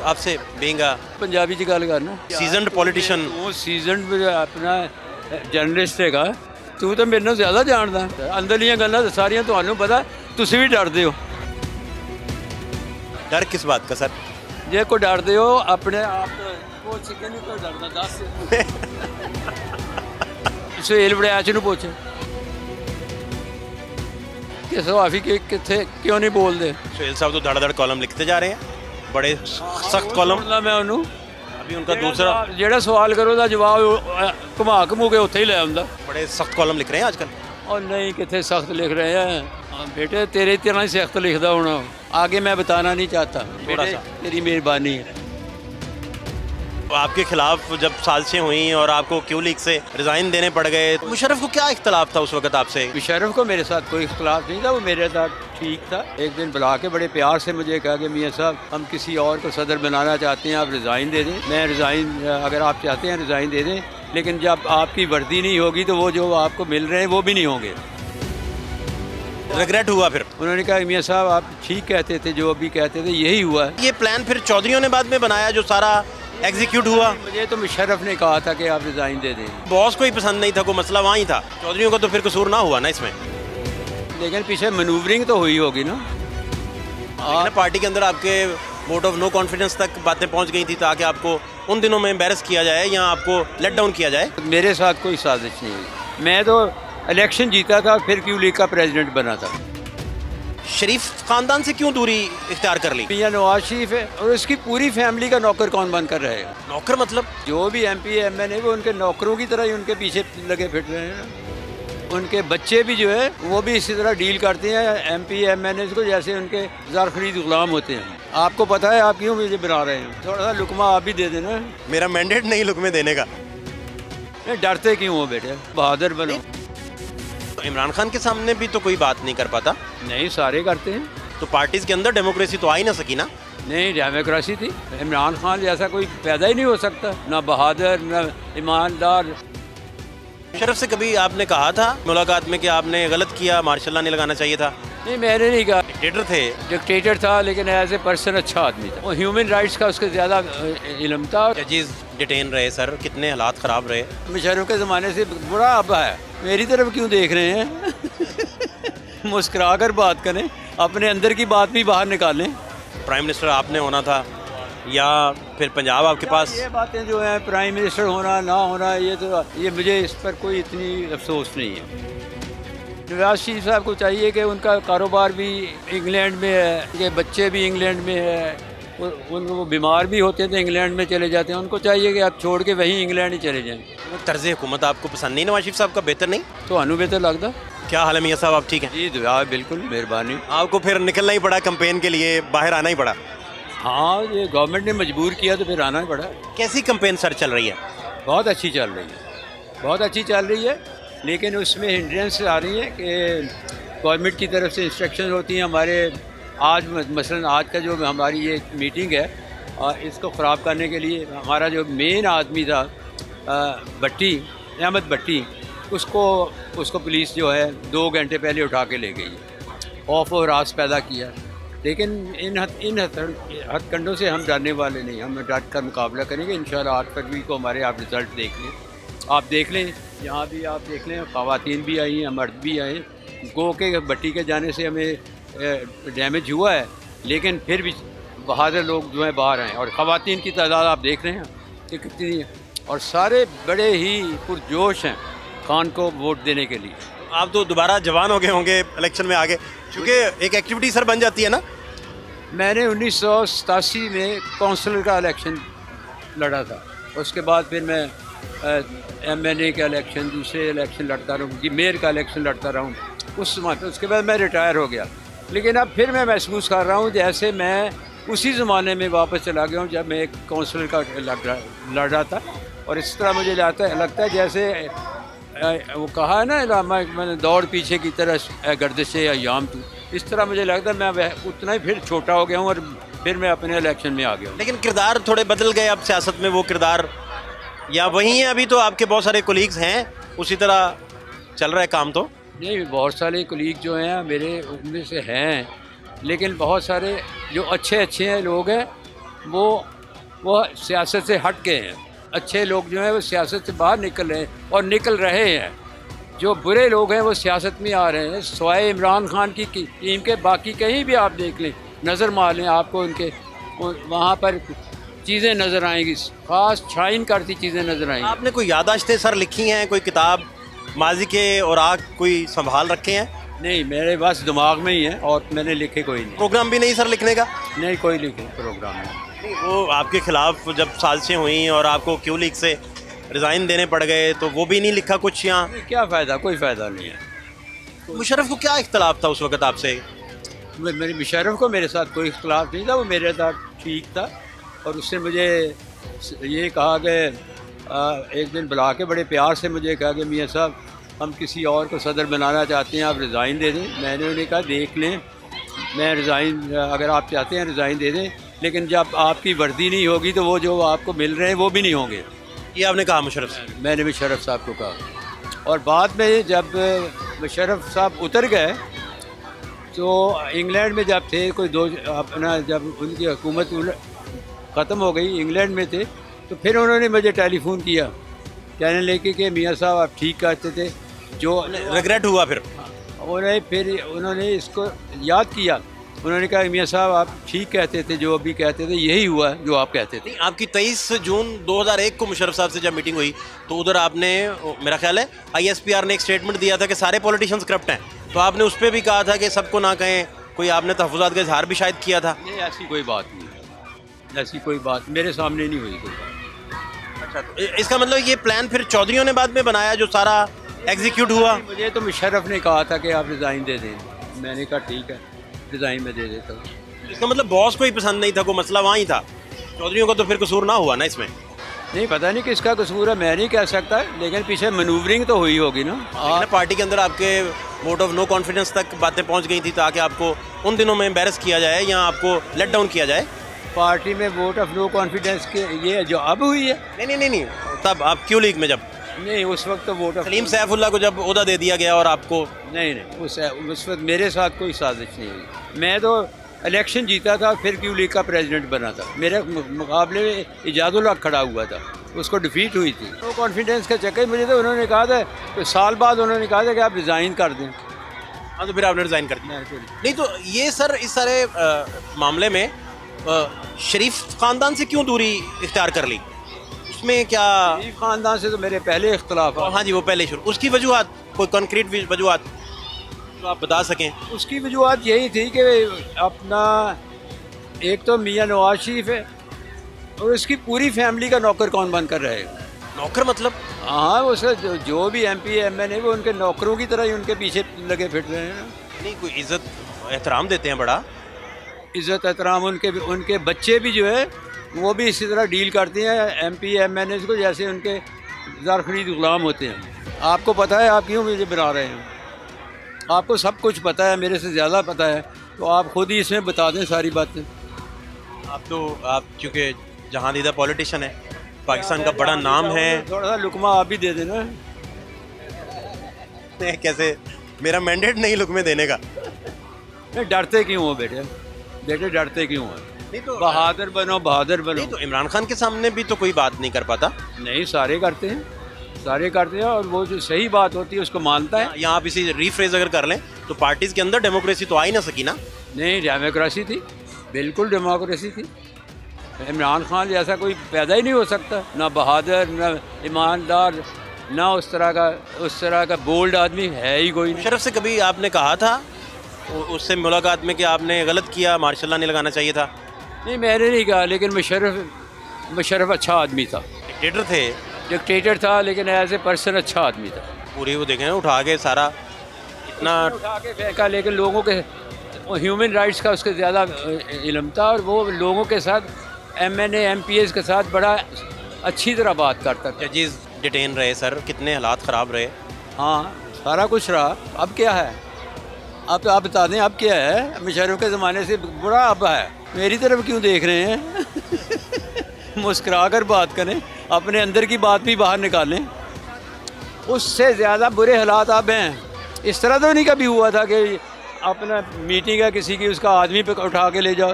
आपसे being a Punjabi च गल करना seasoned politician? तू सीजन अपना जर्नलिस्ट हैगा तू तो मेरे नाल ज़्यादा जानदा अंदरलियां गल्लां तो सारियां तुहानू पता तुसीं भी डरदे हो डर किस बात का सर? जे कोई डरदे हो अपने आप को चिकन तो डरदा दस सुहेल वड़ैच नूं पुछ कि सवाफी कित्थे क्यों नहीं बोलते सुहेल साहब तो धड़ कॉलम लिखते जा रहे हैं, बड़े सख्त कॉलम। मैं उन्होंने अभी उनका दूसरा ਜਿਹੜਾ ਸਵਾਲ ਕਰੋ ਦਾ ਜਵਾਬ ਘੁਮਾ ਘਮੂ ਕੇ ਉੱਥੇ ਹੀ ਲੈ ਆਉਂਦਾ बड़े सख्त कॉलम लिख रहे हैं आजकल। और नहीं कितने सख्त लिख रहे हैं बेटे तेरे तरह ही सख्त लिखदा होना आगे मैं बताना नहीं चाहता थोड़ा बेटे सा। तेरी मेहरबानी है तो आपके खिलाफ जब साजिशें हुई और आपको क्यू लीग से रिजाइन देने पड़ गए, मुशर्रफ को क्या इख्तलाफ था उस वक्त आपसे? मुशर्रफ को मेरे साथ कोई इख्तलाफ नहीं था, वो मेरे साथ ठीक था। एक दिन बुला के बड़े प्यार से मुझे कहा कि मियाँ साहब हम किसी और को सदर बनाना चाहते हैं, आप रिज़ाइन दे दें। मैं रिज़ाइन अगर आप चाहते हैं रिज़ाइन दे दें, लेकिन जब आपकी वर्दी नहीं होगी तो वो जो आपको मिल रहे हैं वो भी नहीं होंगे। रिग्रेट हुआ फिर? उन्होंने कहा मियाँ साहब आप ठीक कहते थे, जो अभी कहते थे यही हुआ है। ये प्लान फिर चौधरियों ने बाद में बनाया जो सारा एग्जीक्यूट हुआ? मुझे तो मुशर्रफ ने कहा था कि आप रिज़ाइन दे दें। बॉस को ही पसंद नहीं था, कोई मसला वहीं था। चौधरियों को तो फिर कसूर ना हुआ ना इसमें? लेकिन पीछे मनूवरिंग तो हुई होगी ना। लेकिन पार्टी के अंदर आपके वोट ऑफ नो कॉन्फिडेंस तक बातें पहुंच गई थी ताकि आपको उन दिनों में एम्बेरस किया जाए या आपको लेट डाउन किया जाए। मेरे साथ कोई साजिश नहीं हुई, मैं तो इलेक्शन जीता था फिर क्यू लीग का प्रेसिडेंट बना था। शरीफ खानदान से क्यों दूरी इख्तियार कर ली? मियाँ नवाज शरीफ है और उसकी पूरी फैमिली का नौकर कौन बनकर रहेगा? नौकर मतलब? जो भी MP MN है वो उनके नौकरों की तरह ही उनके पीछे लगे फिर रहे हैं। उनके बच्चे भी जो है वो भी इसी तरह डील करते हैं MP MN को, जैसे उनके ज़र खरीद गुलाम होते हैं। आपको पता है आप क्यों मुझे बना रहे हैं? थोड़ा सा लुकमा आप भी दे देना। मेरा मैंडेट नहीं लुकमे देने का। डरते क्यों हो बेटे, बहादुर बनो। इमरान खान के सामने भी तो कोई बात नहीं कर पाता। नहीं सारे करते हैं। तो पार्टीज के अंदर डेमोक्रेसी तो आ ही ना सकी ना? नहीं, डेमोक्रेसी थी। इमरान खान जैसा कोई पैदा ही नहीं हो सकता, ना बहादुर ना ईमानदार। मुशर्रफ से कभी आपने कहा था मुलाकात में कि आपने गलत किया, मार्शल लॉ नहीं लगाना चाहिए था? नहीं मैंने नहीं कहा। डिक्टेटर थे? डिक्टेटर था लेकिन एज ए पर्सन अच्छा आदमी था। वो ह्यूमन राइट्स का उसके ज़्यादा इल्म था। जजेस डिटेन रहे सर, कितने हालात ख़राब रहे। मुशर्रफ के ज़माने से बुरा अब है, मेरी तरफ क्यों देख रहे हैं? मुस्कुरा कर बात करें, अपने अंदर की बात भी बाहर निकालें। प्राइम मिनिस्टर आपने होना था या फिर पंजाब आपके पास? ये बातें जो हैं प्राइम मिनिस्टर होना ना होना, ये मुझे इस पर कोई इतनी अफसोस नहीं है। नवाज शरीफ साहब को चाहिए कि उनका कारोबार भी इंग्लैंड में है, उनके बच्चे भी इंग्लैंड में है, उनको वो बीमार भी होते हैं तो इंग्लैंड में चले जाते हैं। उनको चाहिए कि आप छोड़ के वहीं इंग्लैंड ही चले जाएँ। तर्ज़ हुकूमत आपको पसंद नहीं नवाज शरीफ साहब का? बेहतर नहीं तो अनु बेहतर लगता। क्या हाल है मियाँ साहब, आप ठीक हैं? जी दुआ, बिल्कुल मेहरबानी। आपको फिर निकलना ही पड़ा कैंपेन के लिए, बाहर आना ही पड़ा? हाँ, ये गवर्नमेंट ने मजबूर किया तो फिर आना ही पड़ा। कैसी कैंपेन सर चल रही है? बहुत अच्छी चल रही है, बहुत अच्छी चल रही है, लेकिन उसमें हिंड्रेंस आ रही है कि गवर्नमेंट की तरफ से इंस्ट्रक्शन होती हैं। हमारे आज मसलन आज का जो हमारी ये मीटिंग है और इसको ख़राब करने के लिए हमारा जो मेन आदमी था भट्टी, अहमद भट्टी, उसको पुलिस जो है 2 घंटे पहले उठा के ले गई, खौफ और रास पैदा किया। लेकिन इन हथकंडों से हम डरने वाले नहीं, हम डट कर मुकाबला करेंगे। इंशाल्लाह 8 फरवरी को हमारे आप रिज़ल्ट देख लें, आप देख लें, यहाँ भी आप देख लें, ख़वातीन भी आई हैं, मर्द भी आए। गो के भट्टी के जाने से हमें डैमेज हुआ है, लेकिन फिर भी बहादुर लोग जो हैं बाहर हैं, और ख़वातीन की तादाद आप देख रहे हैं कि कितनी है, और सारे बड़े ही पुरजोश हैं खान को वोट देने के लिए। आप तो दोबारा जवान हो गए होंगे इलेक्शन में आगे, क्योंकि एक एक्टिविटी सर बन जाती है ना? मैंने 1987 में काउंसलर का इलेक्शन लड़ा था, उसके बाद फिर मैं MNA का इलेक्शन, दूसरे इलेक्शन लड़ता रहूँ, मेयर का इलेक्शन लड़ता रहूँ उस समय पे। उसके बाद मैं रिटायर हो गया, लेकिन अब फिर मैं महसूस कर रहा हूँ जैसे मैं उसी ज़माने में वापस चला गया हूँ जब मैं एक काउंसलर का लड़ रहा था। और इस तरह मुझे लगता है जैसे वो कहा है ना, मैंने दौड़ पीछे की तरह गर्दिश अय्याम तू, इस तरह मुझे लगता है मैं उतना ही फिर छोटा हो गया हूँ और फिर मैं अपने इलेक्शन में आ गया हूँ। लेकिन किरदार थोड़े बदल गए अब सियासत में, वो किरदार या वही है अभी? तो आपके बहुत सारे कोलीग्स हैं, उसी तरह चल रहा है काम? तो नहीं, बहुत सारे कोलीग जो हैं मेरे उनमें से हैं, लेकिन बहुत सारे जो अच्छे हैं लोग हैं वो सियासत से हट के हैं। अच्छे लोग जो हैं वो सियासत से बाहर निकल रहे हैं और निकल रहे हैं। जो बुरे लोग हैं वो सियासत में आ रहे हैं। सिवाय इमरान खान की टीम के बाकी कहीं भी आप देख लें, नज़र मार लें, आपको उनके वहाँ पर चीज़ें नज़र आएंगी, ख़ास शाइन करती चीज़ें नज़र आएंगी। आपने कोई याददाश्तें सर लिखी हैं, कोई किताब माजी के और आग कोई संभाल रखे हैं? नहीं, मेरे बस दिमाग में ही है और मैंने लिखे कोई नहीं। प्रोग्राम भी नहीं सर लिखने का? नहीं, कोई लिखे प्रोग्राम नहीं। वो आपके खिलाफ जब साजिशें हुई और आपको क्यू लीग से रिज़ाइन देने पड़ गए तो वो भी नहीं लिखा कुछ? यहाँ क्या फ़ायदा, कोई फ़ायदा नहीं है। मुशर्रफ को क्या इख्तलाफ था उस वक्त आपसे? मेरे मुशर्रफ को मेरे साथ कोई इख्तलाफ नहीं था, वो मेरे साथ ठीक था। और उसने मुझे ये कहा कि एक दिन बुला के बड़े प्यार से मुझे कहा कि मियाँ साहब हम किसी और को सदर बनाना चाहते हैं, आप रिज़ाइन दे दें। मैंने उन्हें कहा देख लें, मैं रिज़ाइन अगर आप चाहते हैं रिज़ाइन दे दें, लेकिन जब आपकी वर्दी नहीं होगी तो वो जो आपको मिल रहे हैं वो भी नहीं होंगे। ये आपने कहा मुशर्रफ से? मैंने मुशर्रफ साहब को कहा। और बाद में जब मुशर्रफ साहब उतर गए तो इंग्लैंड में जब थे कोई दो अपना जब उनकी हुकूमत ख़त्म हो गई, इंग्लैंड में थे, तो फिर उन्होंने मुझे टेलीफोन किया कहने लगे कि मियाँ साहब आप ठीक कहते थे। जो रिग्रेट हुआ फिर उन्होंने इसको याद किया। उन्होंने कहा मियाँ साहब आप ठीक कहते थे, जो अभी कहते थे यही हुआ जो आप कहते थे। आपकी 23 जून 2001 को मुशर्रफ साहब से जब मीटिंग हुई तो उधर आपने, मेरा ख्याल है ISPR ने एक स्टेटमेंट दिया था कि सारे पॉलिटिशियंस करप्ट हैं, तो आपने उस पर भी कहा था कि सबको ना कहें, कोई आपने तहफ़्फ़ुज़ात का इजहार भी शायद किया था। नहीं, ऐसी कोई बात नहीं, ऐसी कोई बात मेरे सामने नहीं हुई कोई बात। अच्छा, तो इसका मतलब ये प्लान फिर चौधरियों ने बाद में बनाया जो सारा एग्जीक्यूट हुआ? मुझे तो मुशर्रफ ने कहा था कि आप रिज़ाइन दे दें। मैंने कहा ठीक है, रिज़ाइन में दे देता हूँ। इसका मतलब बॉस को ही पसंद नहीं था, कोई मसला वहाँ ही था। चौधरियों का तो फिर कसूर ना हुआ ना इसमें? नहीं, पता नहीं किसका कसूर है, मैं नहीं कह सकता, लेकिन पीछे मैनूवरिंग तो हुई होगी ना। पार्टी के अंदर आपके वोट ऑफ नो कॉन्फिडेंस तक बातें पहुँच गई थी ताकि आपको उन दिनों में एम्बेरस किया जाए या आपको लेट डाउन किया जाए। पार्टी में वोट ऑफ नो कॉन्फिडेंस के ये जो अब हुई है? नहीं, तब आप क्यू लीग में जब? नहीं, उस वक्त तो वोट ऑफ सलीम सैफुल्लाह को जब ओहदा दे दिया गया और आपको? नहीं, उस वक्त मेरे साथ कोई साजिश नहीं हुई। मैं तो इलेक्शन जीता था, फिर क्यू लीग का प्रेसिडेंट बना था। मेरे मुकाबले में इजाजुल्लाह खड़ा हुआ था, उसको डिफीट हुई थी। नो कॉन्फिडेंस का चक्कर मुझे तो उन्होंने कहा था तो साल बाद उन्होंने कहा था कि आप रिज़ाइन कर दें। हाँ, तो फिर आपने रिज़ाइन कर दिया? नहीं, तो ये सर इस सारे मामले में शरीफ ख़ानदान से क्यों दूरी इख्तियार कर ली? उसमें क्या? शरीफ ख़ानदान से तो मेरे पहले इख्तलाफ। हाँ जी, वो पहले शुरू। उसकी वजूहत, कोई कॉन्क्रीट वजूहत तो आप बता सकें? उसकी वजूहत यही थी कि अपना एक तो मियाँ नवाज शरीफ है और उसकी पूरी फैमिली का नौकर कौन बनकर रहेगा। नौकर मतलब? हाँ, वो सर जो भी MP MNA वो उनके नौकरों की तरह ही उनके पीछे लगे फिर रहे हैं। नहीं, कोई इज़्ज़त एहतराम देते हैं, बड़ा इज़्ज़त एहतराम। उनके बच्चे भी जो है वो भी इसी तरह डील करते हैं MP MNA को, जैसे उनके ज़र खरीद गुलाम होते हैं। आपको पता है आप क्यों मुझे बना रहे हैं? आपको सब कुछ पता है, मेरे से ज़्यादा पता है, तो आप खुद ही इसमें बता दें सारी बातें। आप चूँकि जहांदीदा पॉलिटिशियन है, पाकिस्तान का बड़ा नाम है, थोड़ा सा लुकमा आप भी दे देना। कैसे? मेरा मैंडेट नहीं लुकमे देने का। नहीं, डरते क्यों हो बेटे डरते क्यों हो? नहीं तो बहादुर बनो। नहीं तो इमरान खान के सामने भी तो कोई बात नहीं कर पाता? नहीं, सारे करते हैं और वो जो सही बात होती है उसको मानता है। यहाँ आप इसी रीफ्रेज अगर कर लें तो पार्टीज़ के अंदर डेमोक्रेसी तो आ ही ना सकी ना? नहीं, डेमोक्रेसी थी, बिल्कुल डेमोक्रेसी थी। इमरान खान जैसा कोई पैदा ही नहीं हो सकता, ना बहादुर, ना ईमानदार, ना उस तरह का बोल्ड आदमी है ही कोई नहीं। मुशर्रफ से कभी आपने कहा था उससे मुलाकात में कि आपने गलत किया, मार्शल लॉ नहीं लगाना चाहिए था? नहीं, मैंने नहीं कहा, लेकिन मुशर्रफ अच्छा आदमी था। डिक्टेटर था लेकिन एज ए पर्सन अच्छा आदमी था। पूरी वो देखें उठा के सारा इतना उठा के फेंका, लेकिन लोगों के ह्यूमन राइट्स का उसके ज़्यादा इल्म था और वो लोगों के साथ MNA MPs के साथ बड़ा अच्छी तरह बात करता था। जजेस डिटेन रहे सर, कितने हालात ख़राब रहे? हाँ, सारा कुछ रहा। अब क्या है? अब आप बता दें अब क्या है? मुशर्रफ के ज़माने से बुरा अब है। मेरी तरफ क्यों देख रहे हैं? मुस्कुरा कर बात करें, अपने अंदर की बात भी बाहर निकालें। उससे ज़्यादा बुरे हालात अब हैं। इस तरह तो नहीं कभी हुआ था कि अपना मीटिंग है किसी की, उसका आदमी पे उठा के ले जाओ,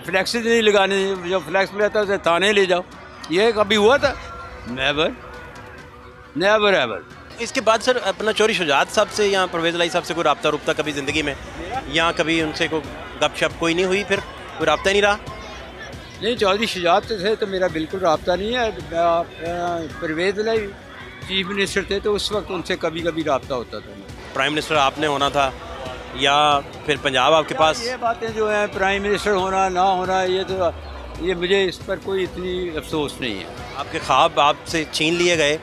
फ्लैक्स नहीं लगाने, जो फ्लैक्स रहता है उसे थाने ले जाओ। ये कभी हुआ था? Never never ever. इसके बाद सर अपना चौधरी शुजात साहब से या परवेज़ लाई साहब से कोई रब्ता रुब्ता कभी ज़िंदगी में, या कभी उनसे कोई गपशप कोई नहीं हुई, फिर कोई रब्ता ही नहीं रहा? नहीं, चौधरी शुजात से तो मेरा बिल्कुल रब्ता नहीं है। परवेज़ लाई चीफ मिनिस्टर थे तो उस वक्त उनसे कभी कभी रब्ता होता था। प्राइम मिनिस्टर आपने होना था, या फिर पंजाब आपके पास? ये बातें जो हैं प्राइम मिनिस्टर होना ना होना, ये मुझे इस पर कोई इतनी अफसोस नहीं है। आपके ख्वाब आपसे छीन लिए गए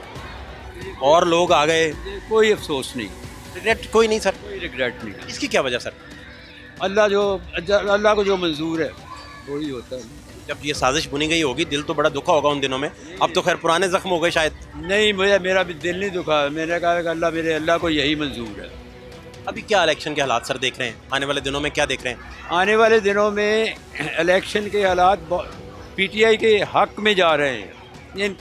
और लोग आ गए, कोई अफसोस नहीं, रिग्रेट कोई नहीं सर? कोई रिग्रेट नहीं। इसकी क्या वजह सर? अल्लाह को जो मंजूर है वही होता है। जब ये साजिश बुनी गई होगी, दिल तो बड़ा दुखा होगा उन दिनों में। अब तो खैर पुराने जख्म हो गए शायद। नहीं, मेरा भी दिल नहीं दुखा। मैंने कहा कि अल्लाह को यही मंजूर है। अभी क्या इलेक्शन के हालात सर देख रहे हैं? आने वाले दिनों में क्या देख रहे हैं? आने वाले दिनों में इलेक्शन के हालात पीटीआई के हक में जा रहे हैं।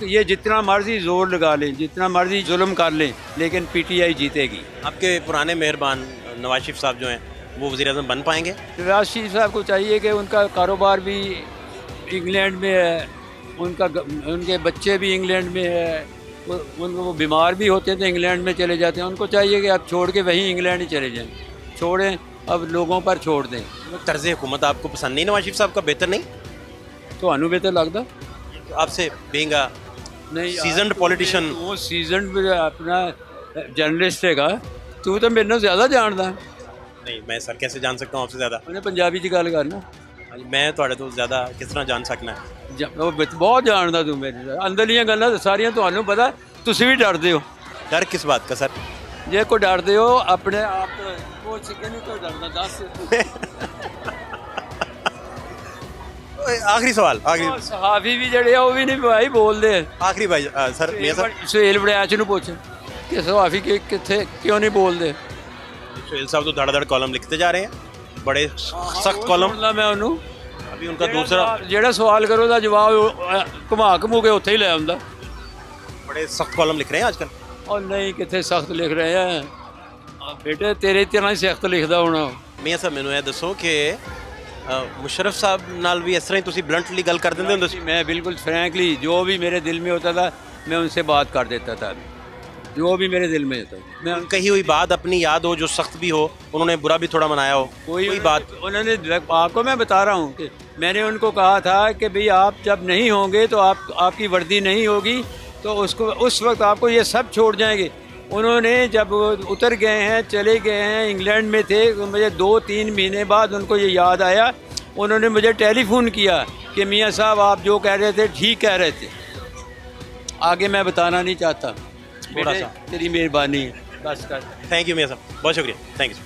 ये जितना मर्जी जोर लगा लें, जितना मर्जी जुल्म कर लें, लेकिन पीटीआई जीतेगी। आपके पुराने मेहरबान नवाज शरीफ साहब जो हैं वो वज़ीर-ए-आज़म बन पाएंगे? नवाज शरीफ साहब को चाहिए कि उनका कारोबार भी इंग्लैंड में है, उनके बच्चे भी इंग्लैंड में है, वो बीमार भी होते हैं तो इंग्लैंड में चले जाते हैं। उनको चाहिए कि आप छोड़ के वहीं इंग्लैंड ही चले जाएं। छोड़ें, अब लोगों पर छोड़ दें। तर्ज़ हुकूमत आपको पसंद नहीं नवाज शरीफ साहब का? बेहतर नहीं तो अनु बेहतर लगता आपसे बेंगा नहीं? सीजनड पॉलिटिशियन, वो सीजनड अपना जर्नलिस्ट है, तू तो मेरे ज़्यादा जानता है। नहीं मैं सर कैसे जान सकता हूँ आपसे ज़्यादा? उन्हें पंजाबी च गल करना, मैं थोड़े तो ज़्यादा किस तरह जान सकना है? बहुत जानता तू मेरे अंदरलियां गल्लां सारियां तुहानू पता, तुसीं भी डरदे हो। डर किस बात का सर? जे कोई डरदे हो अपने आप वो छिके नहीं तो डरदा दस। आखिरी सवाल, आखिरी सहाफी भी जड़े वो भी नहीं भाई बोलते। आखिरी भाई सर मियां साहब, सुहेल बड़ैच नूं पुछ कि सहाफी कित्थे क्यों नहीं बोलते। सुहेल साहब तो धड़ कॉलम लिखते जा रहे हैं, बड़े सख्त कॉलम। मैं उन्होंने अभी उनका दूसरा ਜਿਹੜਾ सवाल करो ਉਹਦਾ जवाब घुमा घमू के उत्थे ही ले आंदा। बड़े सख्त कॉलम लिख रहे हैं आजकल। और नहीं कितने सख्त लिख रहे हैं बेटे, तेरे तरह ही सख्त लिखदा होना। मियां साहब ਮੈਨੂੰ ਇਹ ਦੱਸੋ कि मुशर्रफ साहब नाल भी इस तरह ही ਤੁਸੀਂ ਬਲੰਟਲੀ ਗੱਲ ਕਰ ਦਿੰਦੇ ਹੁੰਦੇ ਸੀ? मैं बिल्कुल फ्रैंकली जो भी मेरे दिल में होता था मैं उनसे बात कर देता था, जो भी मेरे दिल में होता। मैं कही हुई बात अपनी याद हो जो सख्त भी हो, उन्होंने बुरा भी थोड़ा मनाया हो, कोई बात? उन्होंने आपको मैं बता रहा हूँ कि मैंने उनको कहा था कि भाई आप जब नहीं होंगे तो आपकी वर्दी नहीं होगी तो उस वक्त आपको ये सब छोड़ जाएंगे। उन्होंने जब उतर गए हैं, चले गए हैं, इंग्लैंड में थे, मुझे 2-3 महीने बाद उनको ये याद आया। उन्होंने मुझे टेलीफोन किया कि मियाँ साहब आप जो कह रहे थे ठीक कह रहे थे। आगे मैं बताना नहीं चाहता, थोड़ा सा तेरी मेहरबानी बस कर। थैंक यू मियां साहब, बहुत शुक्रिया, थैंक यू।